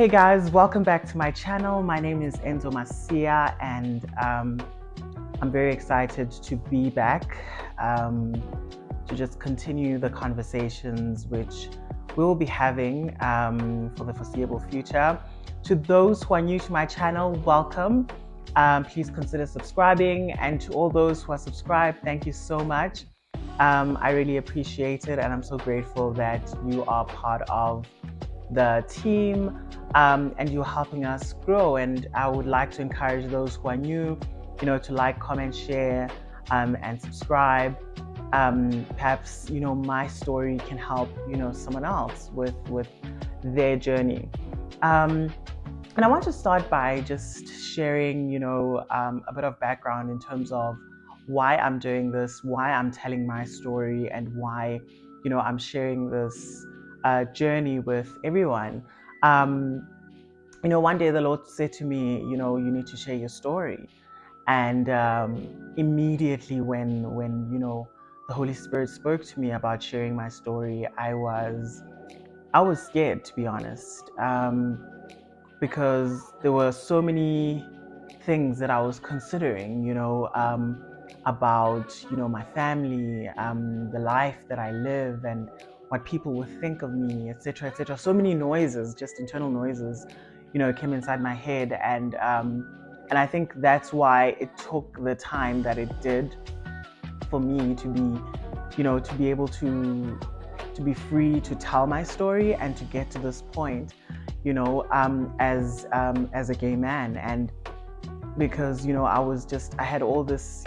Hey guys, welcome back to my channel. My name is Enzo Masia, and I'm very excited to be back to just continue the conversations which we'll be having for the foreseeable future. To those who are new to my channel, welcome. Please consider subscribing, and to all those who are subscribed, thank you so much. I really appreciate it, and I'm so grateful that you are part of the team and you're helping us grow. And I would like to encourage those who are new, to like, comment, share, and subscribe. Perhaps my story can help someone else with their journey. And I want to start by just sharing a bit of background in terms of why I'm doing this, why I'm telling my story, and why I'm sharing this journey with everyone. One day the Lord said to me, you need to share your story. And immediately when the Holy Spirit spoke to me about sharing my story, I was scared, to be honest, because there were so many things that I was considering, about my family, the life that I live, and what people would think of me, etc., etc. So many noises, just internal noises, came inside my head, and I think that's why it took the time that it did for me to be, to be able to be free to tell my story and to get to this point, as a gay man. And because I had all this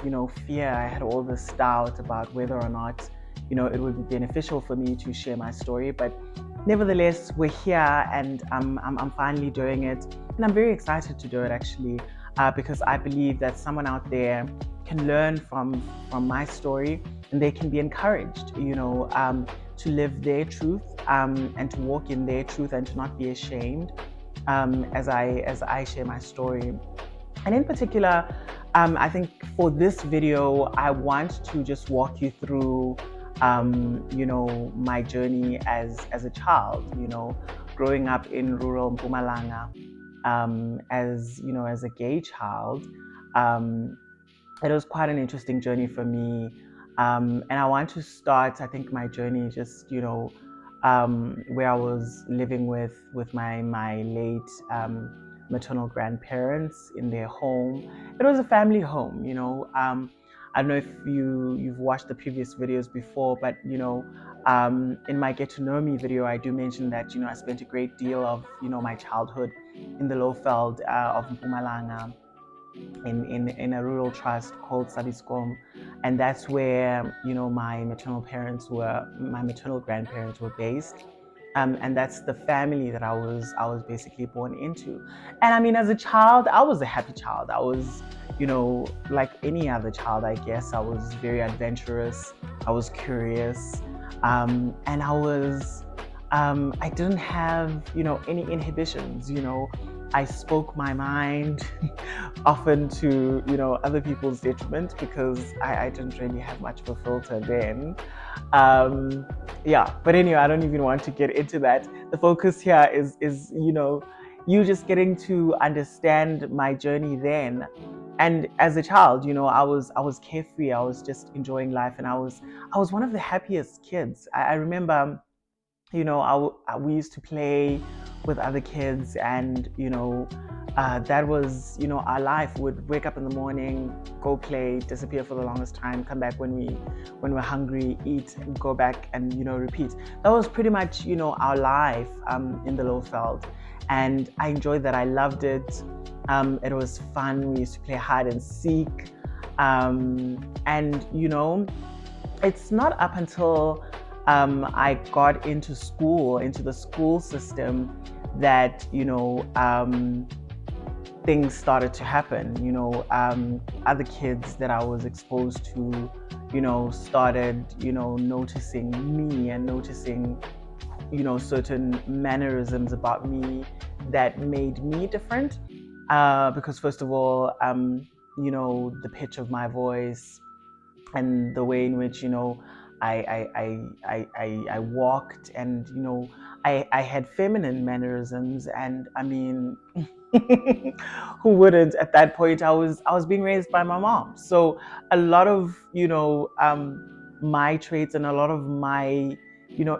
fear, I had all this doubt about whether or not it would be beneficial for me to share my story. But nevertheless, we're here, and I'm finally doing it, and I'm very excited to do it, actually, because I believe that someone out there can learn from my story, and they can be encouraged to live their truth, and to walk in their truth, and to not be ashamed, as I share my story. And in particular, I think for this video, I want to just walk you through, my journey as a child, growing up in rural Mpumalanga, as a gay child. It was quite an interesting journey for me. And I want to start, I think, my journey just, where I was living with my late maternal grandparents in their home. It was a family home, I don't know if you've watched the previous videos before, but in my Get to Know Me video, I do mention that I spent a great deal of my childhood in the Lowveld of Mpumalanga, in a rural trust called Sabiscom, and that's where my maternal grandparents were based. And that's the family that I was basically born into. And I mean, as a child, I was a happy child. I was, like any other child, I guess. I was very adventurous. I was curious, and I didn't have, any inhibitions. I spoke my mind, often to other people's detriment, because I didn't really have much of a filter then. Yeah, but anyway, I don't even want to get into that. The focus here is you just getting to understand my journey then. And as a child, I was carefree. I was just enjoying life, and I was one of the happiest kids. I remember, we used to play with other kids, and that was our life. We'd wake up in the morning, go play, disappear for the longest time, come back when we're hungry, eat, go back, and repeat. That was pretty much our life in the Lowveld, and I enjoyed that. I loved it. It was fun. We used to play hide and seek, and it's not up until I got into the school system, that things started to happen. Other kids that I was exposed to, started noticing me, and noticing certain mannerisms about me that made me different. Because first of all, the pitch of my voice, and the way in which I walked, and I had feminine mannerisms, and I mean, who wouldn't at that point? I was being raised by my mom, so a lot of my traits and a lot of my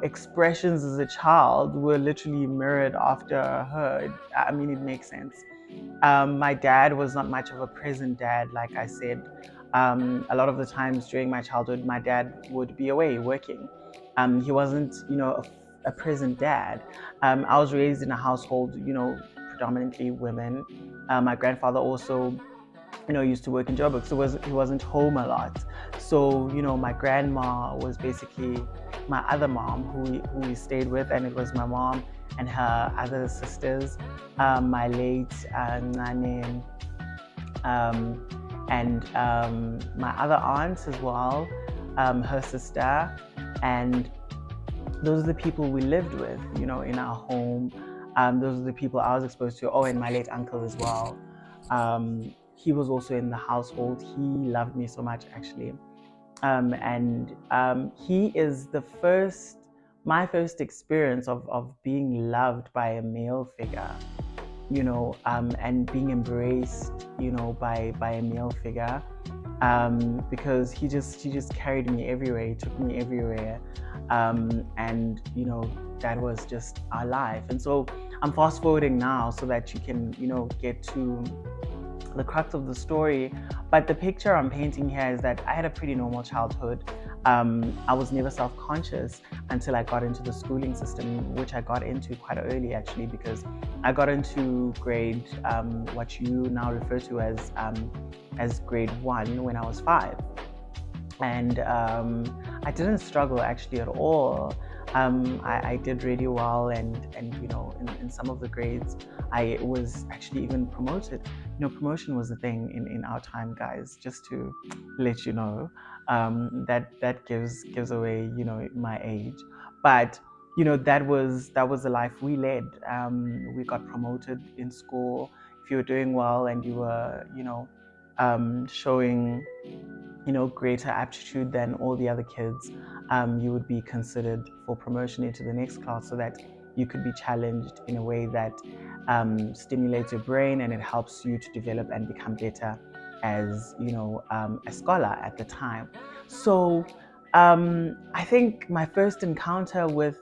expressions as a child were literally mirrored after her. I mean, it makes sense. My dad was not much of a present dad, like I said. A lot of the times during my childhood, my dad would be away working. He wasn't, a present dad. I was raised in a household, predominantly women. My grandfather also, used to work in Joburg, so he wasn't home a lot. So, my grandma was basically my other mom who we stayed with, and it was my mom and her other sisters, my late Nane, and my other aunts as well, her sister, and those are the people we lived with, in our home. Those are the people I was exposed to. Oh, and my late uncle as well. He was also in the household. He loved me so much, actually. And he is my first experience of being loved by a male figure, and being embraced, by a male figure, because he just carried me everywhere. He took me everywhere, and that was just our life. And so I'm fast forwarding now so that you can get to the crux of the story. But the picture I'm painting here is that I had a pretty normal childhood. I was never self-conscious until I got into the schooling system, which I got into quite early, actually, because I got into grade, what you now refer to as grade 1, when I was 5. And I didn't struggle actually at all. I did really well, and in some of the grades, I was actually even promoted. Promotion was a thing in our time, guys. Just to let you know, that gives away my age, but that was the life we led. We got promoted in school. If you were doing well and you were showing greater aptitude than all the other kids, you would be considered for promotion into the next class, so that you could be challenged in a way that stimulates your brain, and it helps you to develop and become better as a scholar at the time. So I think my first encounter with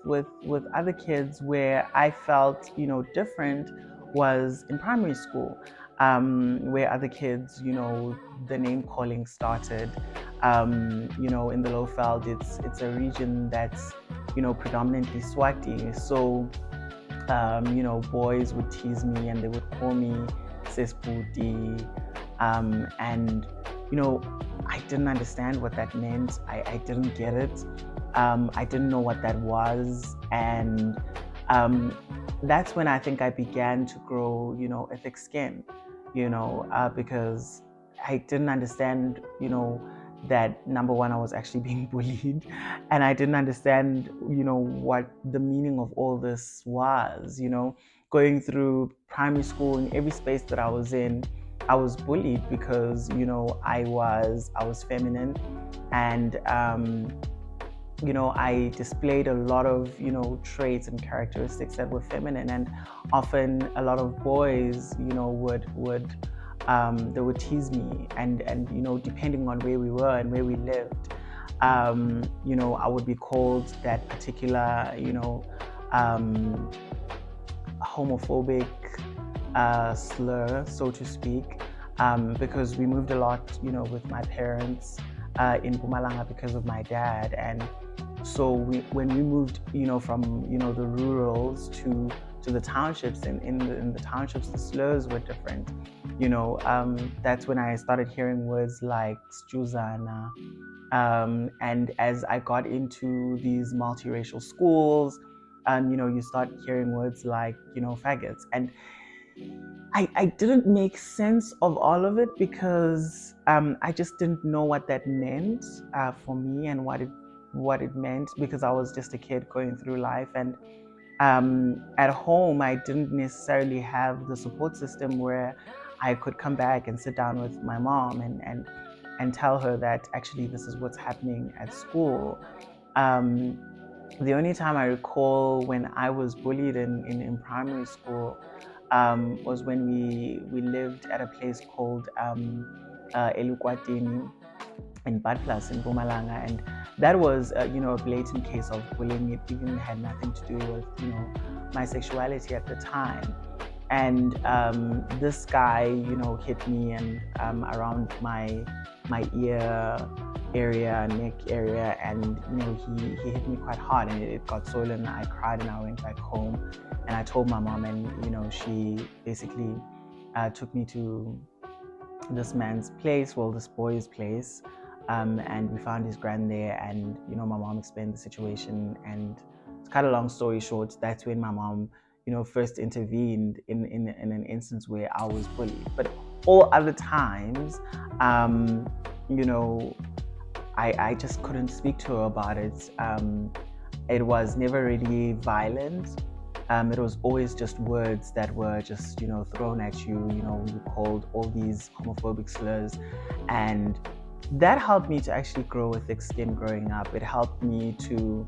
other kids where I felt different was in primary school, where other kids, the name calling started. In the Lowveld, it's a region that's predominantly Swati. So boys would tease me and they would call me Sesputi, and you know, I didn't understand what that meant. I didn't get it. I didn't know what that was, and um, that's when I think I began to grow, a thick skin, because I didn't understand, that number one, I was actually being bullied, and I didn't understand, what the meaning of all this was. Going through primary school, in every space that I was in, I was bullied because I was feminine, and I displayed a lot of traits and characteristics that were feminine, and often a lot of boys would they would tease me, and depending on where we were and where we lived, I would be called that particular um, homophobic slur, so to speak, because we moved a lot, with my parents in Mpumalanga because of my dad. And so when we moved, from the rurals to the townships, in the townships, the slurs were different. That's when I started hearing words like stuzana. And as I got into these multiracial schools, you start hearing words like, faggots. And I didn't make sense of all of it because I just didn't know what that meant for me, and what it meant, because I was just a kid going through life. And at home, I didn't necessarily have the support system where I could come back and sit down with my mom and tell her that actually this is what's happening at school. Um, The only time I recall when I was bullied in primary school was when we lived at a place called Elukwatini in Bad Plus in Bumalanga, and that was a blatant case of bullying. It even had nothing to do with my sexuality at the time. And this guy hit me and around my ear area, neck area, and he hit me quite hard, and it got swollen. I cried and I went back home, and I told my mom, and she basically took me to this man's place, well, this boy's place, and we found his grand there. And my mom explained the situation, and to cut a long story short, that's when my mom first intervened in an instance where I was bullied. But all other times, um, you know I just couldn't speak to her about it. It was never really violent. It was always just words that were just, thrown at you. You called all these homophobic slurs, and that helped me to actually grow a thick skin growing up. It helped me to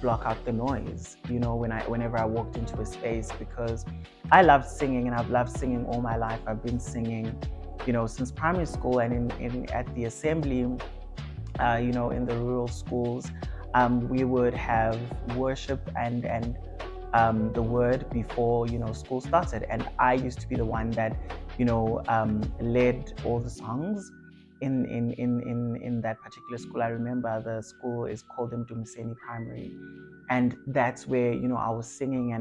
block out the noise. Whenever I walked into a space, because I loved singing and I've loved singing all my life. I've been singing, since primary school, and in at the assembly, in the rural schools, we would have worship and the word before school started, and I used to be the one that led all the songs in that particular school. I remember the school is called Mdumiseni Primary, and that's where I was singing,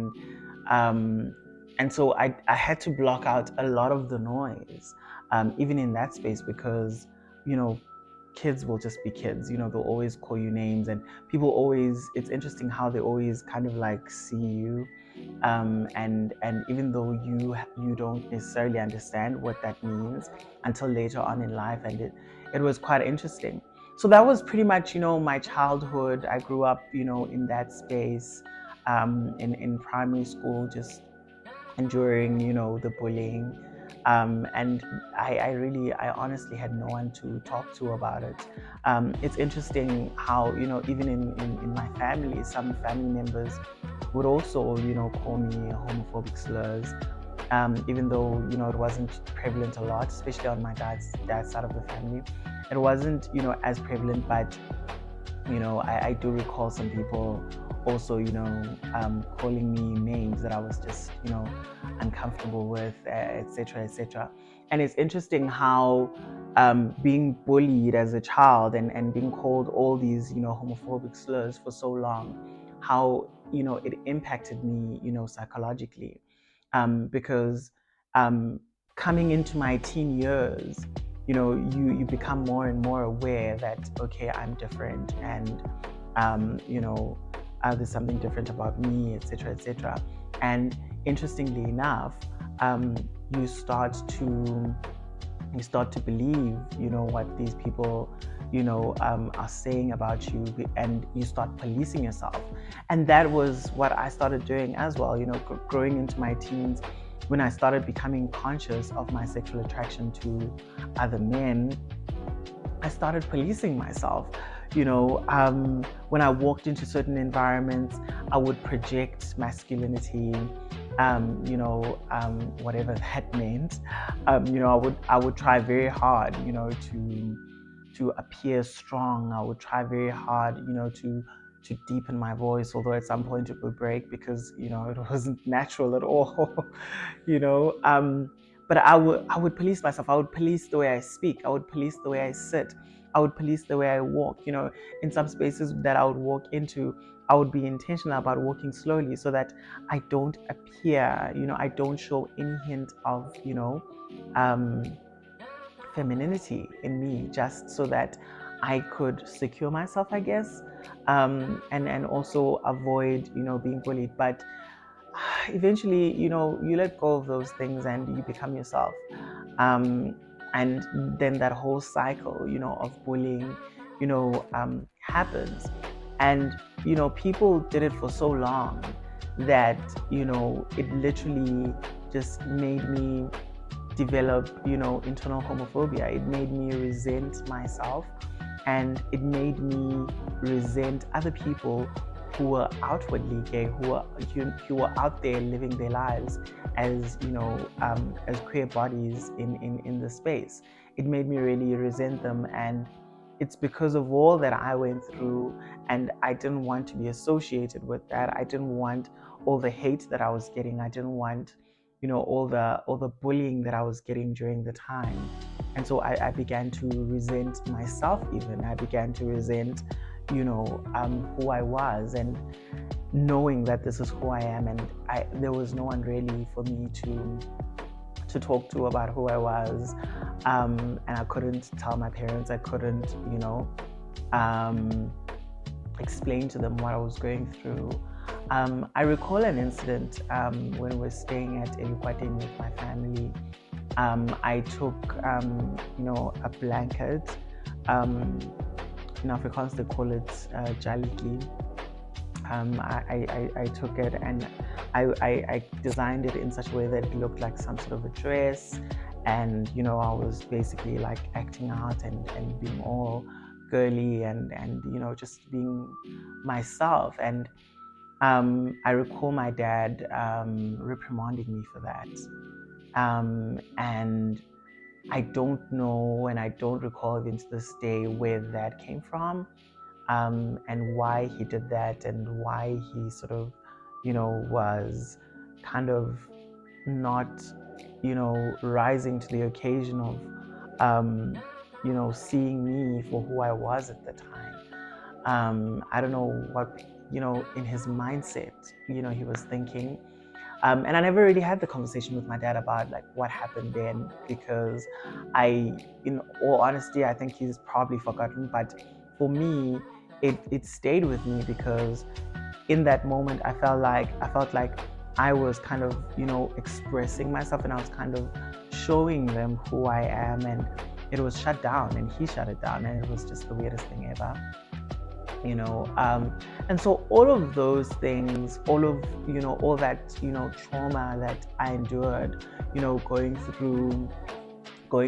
and so I had to block out a lot of the noise, even in that space, because you know kids will just be kids. They'll always call you names, and people always, it's interesting how they always kind of like see you, and even though you don't necessarily understand what that means until later on in life, and it was quite interesting. So that was pretty much my childhood. I grew up in that space, in primary school, just enduring the bullying, and I honestly had no one to talk to about it. It's interesting how even in my family, some family members would also call me homophobic slurs, even though it wasn't prevalent a lot, especially on my dad's side of the family. It wasn't as prevalent, but I do recall some people also, calling me names that I was just, uncomfortable with, etc., etc. And it's interesting how being bullied as a child, and being called all these, homophobic slurs for so long, how, it impacted me, psychologically, because coming into my teen years, you become more and more aware that, okay, I'm different, and there's something different about me, etc., etc. And interestingly enough, um, you start to believe what these people are saying about you, and you start policing yourself. And that was what I started doing as well, growing into my teens. When I started becoming conscious of my sexual attraction to other men, I started policing myself. When I walked into certain environments, I would project masculinity, whatever that meant. I would try very hard, to appear strong. I would try very hard, to deepen my voice, although at some point it would break because it wasn't natural at all. you know. But I would police myself. I would police the way I speak. I would police the way I sit. I would police the way I walk. In some spaces that I would walk into, I would be intentional about walking slowly so that I don't appear, I don't show any hint of, um, femininity in me, just so that I could secure myself, I guess, and also avoid, being bullied. But eventually, you let go of those things and you become yourself. Um, and then that whole cycle, of bullying, happens. And, people did it for so long that, it literally just made me develop, internal homophobia. It made me resent myself, and it made me resent other people who were outwardly gay, who were out there living their lives as as queer bodies in the space. It made me really resent them, and it's because of all that I went through, and I didn't want to be associated with that. I didn't want all the hate that I was getting. I didn't want all the bullying that I was getting during the time. And so I began to resent myself. Even I began to resent who I was, and knowing that this is who I am, and there was no one really for me to talk to about who I was, and I couldn't tell my parents. I couldn't um, explain to them what I was going through. I recall an incident when we were staying at Elukwateni with my family. I took a blanket. In Afrikaans they call it jaliki. I took it, and I designed it in such a way that it looked like some sort of a dress, and I was basically like acting out and being all girly and just being myself. And I recall my dad reprimanding me for that, and I don't know, and I don't recall even to this day where that came from, and why he did that, and why he sort of, was kind of not, rising to the occasion of, seeing me for who I was at the time. I don't know what, in his mindset, he was thinking. And I never really had the conversation with my dad about like what happened then, because in all honesty, I think he's probably forgotten. But for me, it stayed with me, because in that moment, I felt like I was kind of expressing myself, and I was kind of showing them who I am, and it was shut down, and he shut it down, and it was just the weirdest thing ever. And so all of those things, all that trauma that I endured, going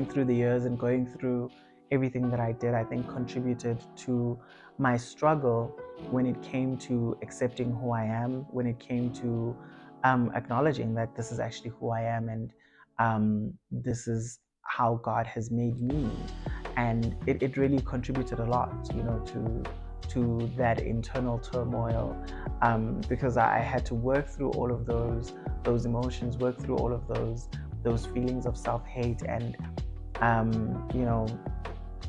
through the years and going through everything that I did, I think contributed to my struggle when it came to accepting who I am, when it came to acknowledging that this is actually who I am, and this is how God has made me. And it really contributed a lot, to that internal turmoil, because I had to work through all of those emotions, work through all of those feelings of self-hate, and um, you know,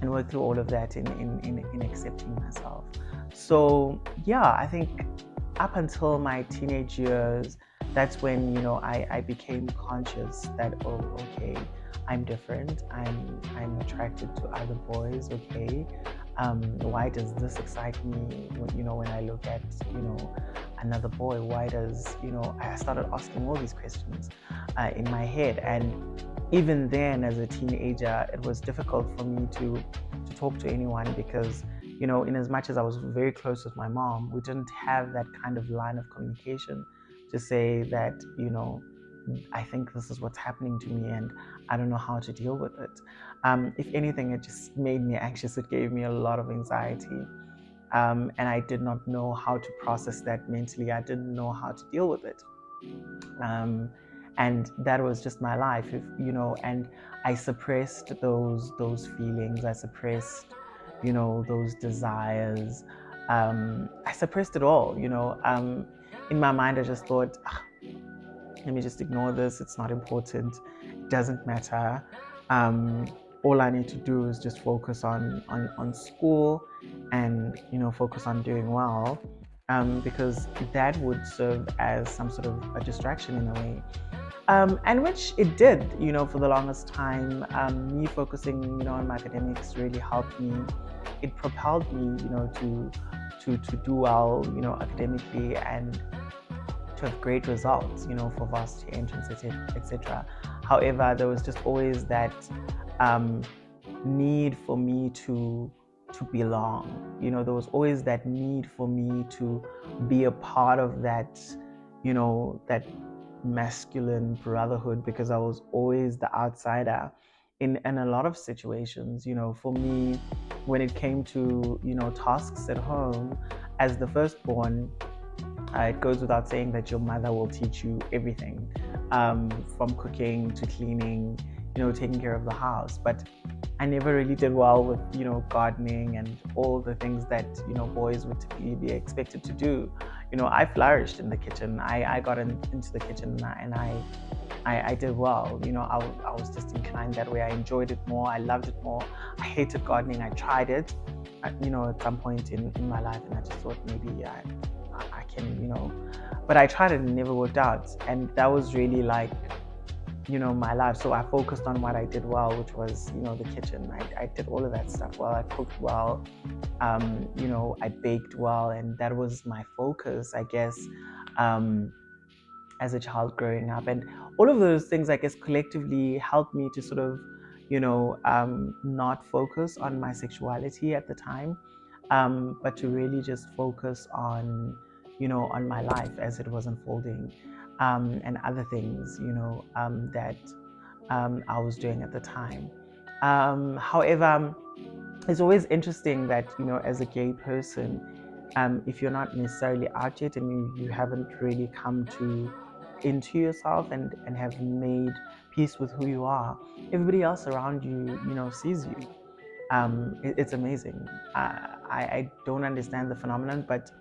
and work through all of that in accepting myself. So yeah, I think up until my teenage years, that's when I became conscious that, oh, okay, I'm different. I'm attracted to other boys. Okay, why does this excite me? When I look at another boy, why does I started asking all these questions in my head. And even then, as a teenager, it was difficult for me to talk to anyone, because in as much as I was very close with my mom, we didn't have that kind of line of communication to say that I think this is what's happening to me, and I don't know how to deal with it. If anything, it just made me anxious. It gave me a lot of anxiety, and I did not know how to process that mentally. I didn't know how to deal with it. um, and that was just my life, and I suppressed those feelings. I suppressed those desires. I suppressed it all. In my mind, I just thought, let me just ignore this. It's not important. It doesn't matter. Um, all I need to do is just focus on school, and focus on doing well, because that would serve as some sort of a distraction in a way. And which it did, for the longest time. Me focusing, on my academics really helped me. It propelled me, to do well, academically, and to have great results, for varsity entrance, etc. However, there was just always that need for me to belong. There was always that need for me to be a part of that, that masculine brotherhood, because I was always the outsider in a lot of situations. For me, when it came to, tasks at home, as the firstborn, it goes without saying that your mother will teach you everything, from cooking to cleaning, taking care of the house. But I never really did well with, gardening and all the things that, boys would typically be expected to do. I flourished in the kitchen. I got into the kitchen, and I did well. I was just inclined that way. I enjoyed it more. I loved it more. I hated gardening. I tried it, at some point in my life, and I just thought maybe I can, but I tried it and it never worked out. And that was really like, my life. So I focused on what I did well, which was, the kitchen. I did all of that stuff well. I cooked well, I baked well, and that was my focus, I guess, as a child growing up. And all of those things, I guess, collectively helped me to sort of, not focus on my sexuality at the time, but to really just focus on, on my life as it was unfolding, and other things, that I was doing at the time. However, it's always interesting that, as a gay person, if you're not necessarily out yet and you haven't really come into yourself and have made peace with who you are, everybody else around you, sees you. It's amazing. I don't understand the phenomenon, but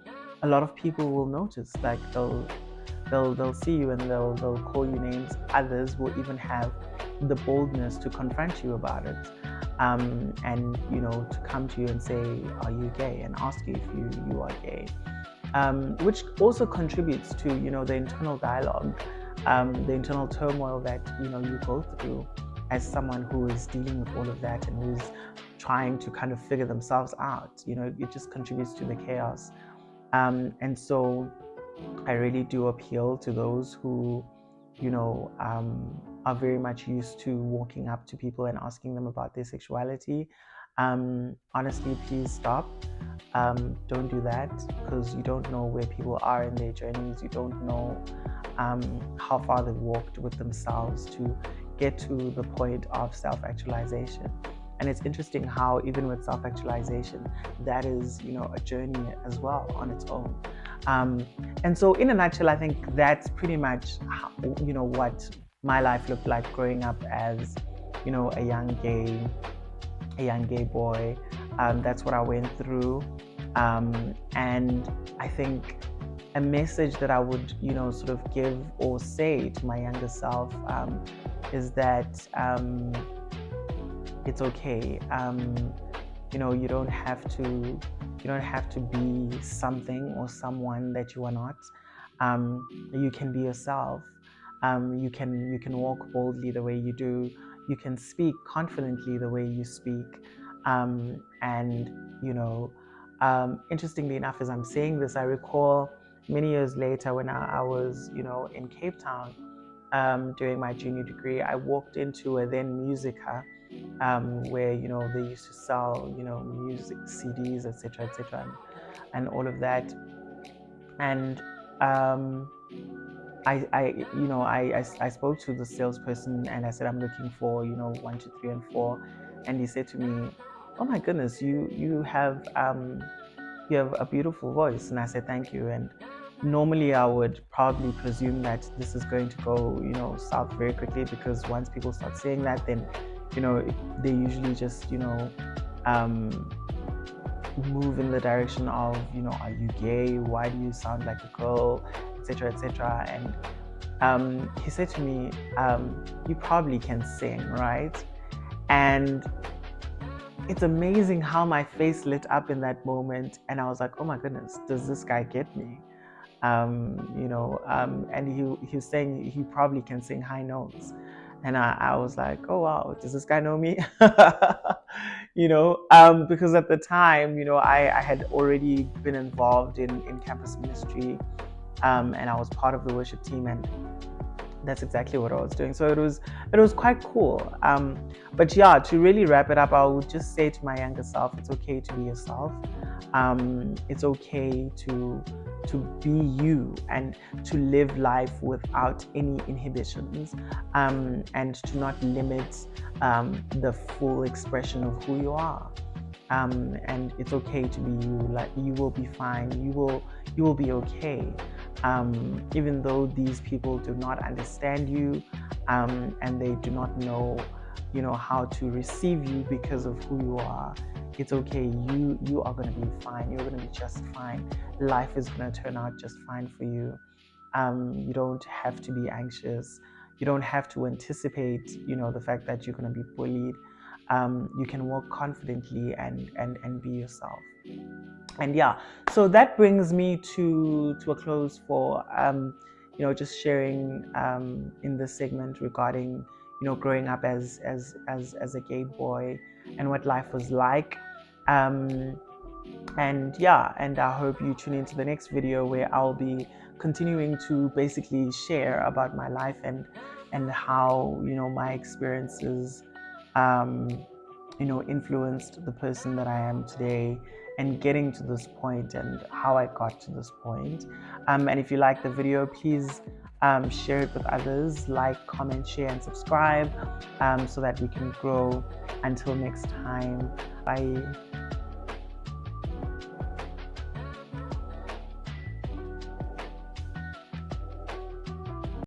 a lot of people will notice. Like they'll see you and they'll call you names. Others will even have the boldness to confront you about it, and to come to you and say, "Are you gay?" and ask you if you are gay, which also contributes to the internal dialogue, the internal turmoil that you go through as someone who is dealing with all of that and who's trying to kind of figure themselves out. It just contributes to the chaos, and so I really do appeal to those who, are very much used to walking up to people and asking them about their sexuality. Honestly, please stop. Don't do that, because you don't know where people are in their journeys. You don't know how far they've walked with themselves to get to the point of self-actualization. And it's interesting how even with self-actualization, that is, a journey as well on its own. And so in a nutshell, I think that's pretty much how, what my life looked like growing up as, a young gay boy. That's what I went through. And I think a message that I would, sort of give or say to my younger self, is that it's okay. You don't have to be something or someone that you are not. You can be yourself. You can walk boldly the way you do. You can speak confidently the way you speak. And interestingly enough, as I'm saying this, I recall many years later when I was in Cape Town, during my junior degree, I walked into a then Musica, where they used to sell music CDs, etc., and all of that. And I spoke to the salesperson and I said, I'm looking for 1, 2, 3, and 4, and he said to me, "Oh my goodness, you have a beautiful voice." And I said, "Thank you." And normally I would probably presume that this is going to go south very quickly, because once people start saying that, then they usually just move in the direction of are you gay, why do you sound like a girl, etc., etc. And he said to me, "You probably can sing, right?" And it's amazing how my face lit up in that moment, and I was like, "Oh my goodness, does this guy get me?" And he was saying he probably can sing high notes, and I was like, "Oh wow, does this guy know me?" Because at the time, I had already been involved in campus ministry, and I was part of the worship team, and that's exactly what I was doing. So it was quite cool. But yeah, to really wrap it up, I would just say to my younger self, it's okay to be yourself. It's okay to be you and to live life without any inhibitions, and to not limit the full expression of who you are. and it's okay to be you. Like, you will be fine. You will be okay. Even though these people do not understand you, and they do not know, how to receive you because of who you are. It's okay. You are going to be fine. You're going to be just fine. Life is going to turn out just fine for you. You don't have to be anxious. You don't have to anticipate, the fact that you're going to be bullied. You can walk confidently and be yourself. And yeah, so that brings me to a close for just sharing in this segment regarding growing up as a gay boy and what life was like. And yeah, and I hope you tune into the next video where I'll be continuing to basically share about my life and how my experiences influenced the person that I am today and getting to this point and how I got to this point. And if you like the video, please share it with others, like, comment, share, and subscribe, so that we can grow. Until next time, bye.